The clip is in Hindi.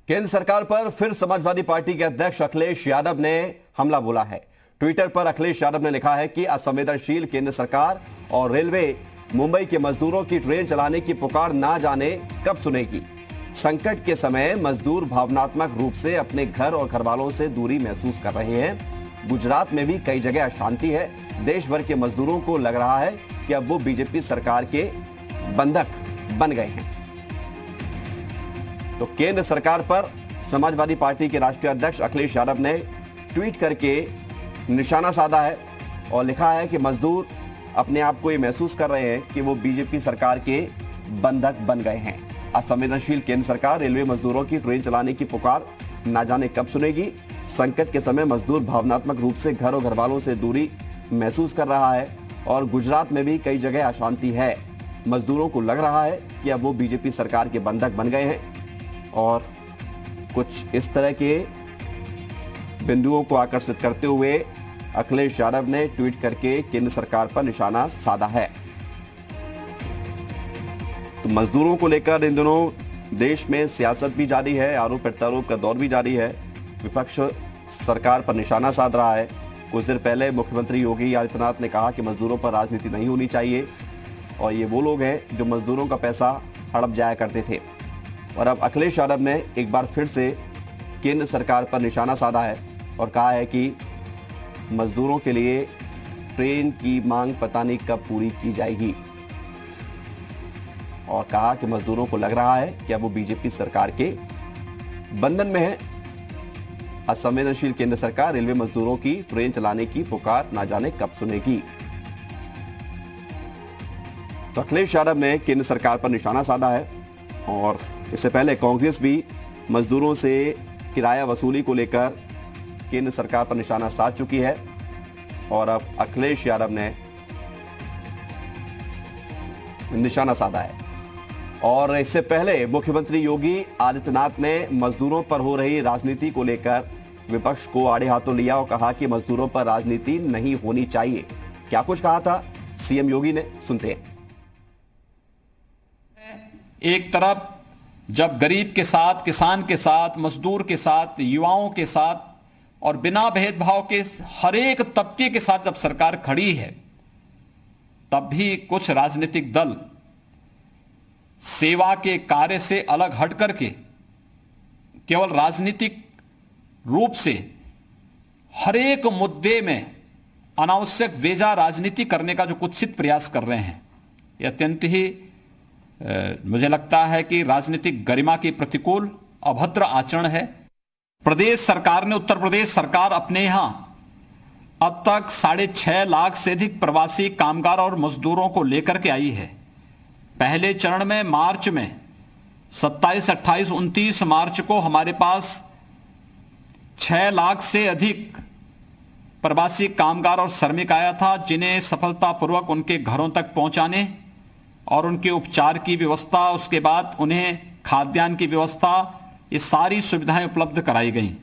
केंद्र सरकार पर फिर समाजवादी पार्टी के अध्यक्ष अखिलेश यादव ने हमला बोला है। ट्विटर पर अखिलेश यादव ने लिखा है कि असंवेदनशील केंद्र सरकार और रेलवे मुंबई के मजदूरों की ट्रेन चलाने की पुकार ना जाने कब सुनेगी। संकट के समय मजदूर भावनात्मक रूप से अपने घर और घरवालों से दूरी महसूस कर रहे हैं। गुजरात में भी कई जगह अशांति है। देश भर के मजदूरों को लग रहा है कि अब वो बीजेपी सरकार के बंधक बन गए हैं। तो केंद्र सरकार पर समाजवादी पार्टी के राष्ट्रीय अध्यक्ष अखिलेश यादव ने ट्वीट करके निशाना साधा है और लिखा है कि मजदूर अपने आप को ये महसूस कर रहे हैं कि वो बीजेपी सरकार के बंधक बन गए हैं। असंवेदनशील केंद्र सरकार रेलवे मजदूरों की ट्रेन चलाने की पुकार ना जाने कब सुनेगी। संकट के समय मजदूर भावनात्मक रूप से घर और घरवालों से दूरी महसूस कर रहा है और गुजरात में भी कई जगह अशांति है। मजदूरों को लग रहा है कि अब वो बीजेपी सरकार के बंधक बन गए हैं और कुछ इस तरह के बिंदुओं को आकर्षित करते हुए अखिलेश यादव ने ट्वीट करके केंद्र सरकार पर निशाना साधा है। तो मजदूरों को लेकर इन दिनों देश में सियासत भी जारी है, आरोप प्रत्यारोप का दौर भी जारी है। विपक्ष सरकार पर निशाना साध रहा है। कुछ देर पहले मुख्यमंत्री योगी आदित्यनाथ ने कहा कि मजदूरों पर राजनीति नहीं होनी चाहिए और ये वो लोग हैं जो मजदूरों का पैसा हड़प जाया करते थे। और अब अखिलेश यादव ने एक बार फिर से केंद्र सरकार पर निशाना साधा है और कहा है कि मजदूरों के लिए ट्रेन की मांग पता नहीं कब पूरी की जाएगी और कहा कि मजदूरों को लग रहा है कि अब वो बीजेपी सरकार के बंधन में है। असंवेदनशील केंद्र सरकार रेलवे मजदूरों की ट्रेन चलाने की पुकार ना जाने कब सुनेगी। तो अखिलेश यादव ने केंद्र सरकार पर निशाना साधा है और इससे पहले कांग्रेस भी मजदूरों से किराया वसूली को लेकर केंद्र सरकार पर निशाना साध चुकी है और अब अखिलेश यादव ने निशाना साधा है। और इससे पहले मुख्यमंत्री योगी आदित्यनाथ ने मजदूरों पर हो रही राजनीति को लेकर विपक्ष को आड़े हाथों लिया और कहा कि मजदूरों पर राजनीति नहीं होनी चाहिए। क्या कुछ कहा था सीएम योगी ने, सुनते हैं। एक तरफ जब गरीब के साथ, किसान के साथ, मजदूर के साथ, युवाओं के साथ और बिना भेदभाव के हर एक तबके के साथ जब सरकार खड़ी है, तब भी कुछ राजनीतिक दल सेवा के कार्य से अलग हट करके केवल राजनीतिक रूप से हर एक मुद्दे में अनावश्यक वेजा राजनीति करने का जो कुत्सित प्रयास कर रहे हैं, यह अत्यंत ही मुझे लगता है कि राजनीतिक गरिमा के प्रतिकूल अभद्र आचरण है। प्रदेश सरकार ने, उत्तर प्रदेश सरकार अपने यहां अब तक 6.5 लाख से अधिक प्रवासी कामगार और मजदूरों को लेकर के आई है। पहले चरण में मार्च में 27, 28, 29 मार्च को हमारे पास 6 लाख से अधिक प्रवासी कामगार और श्रमिक आया था, जिन्हें सफलतापूर्वक उनके घरों तक पहुंचाने और उनके उपचार की व्यवस्था, उसके बाद उन्हें खाद्यान्न की व्यवस्था, ये सारी सुविधाएं उपलब्ध कराई गई।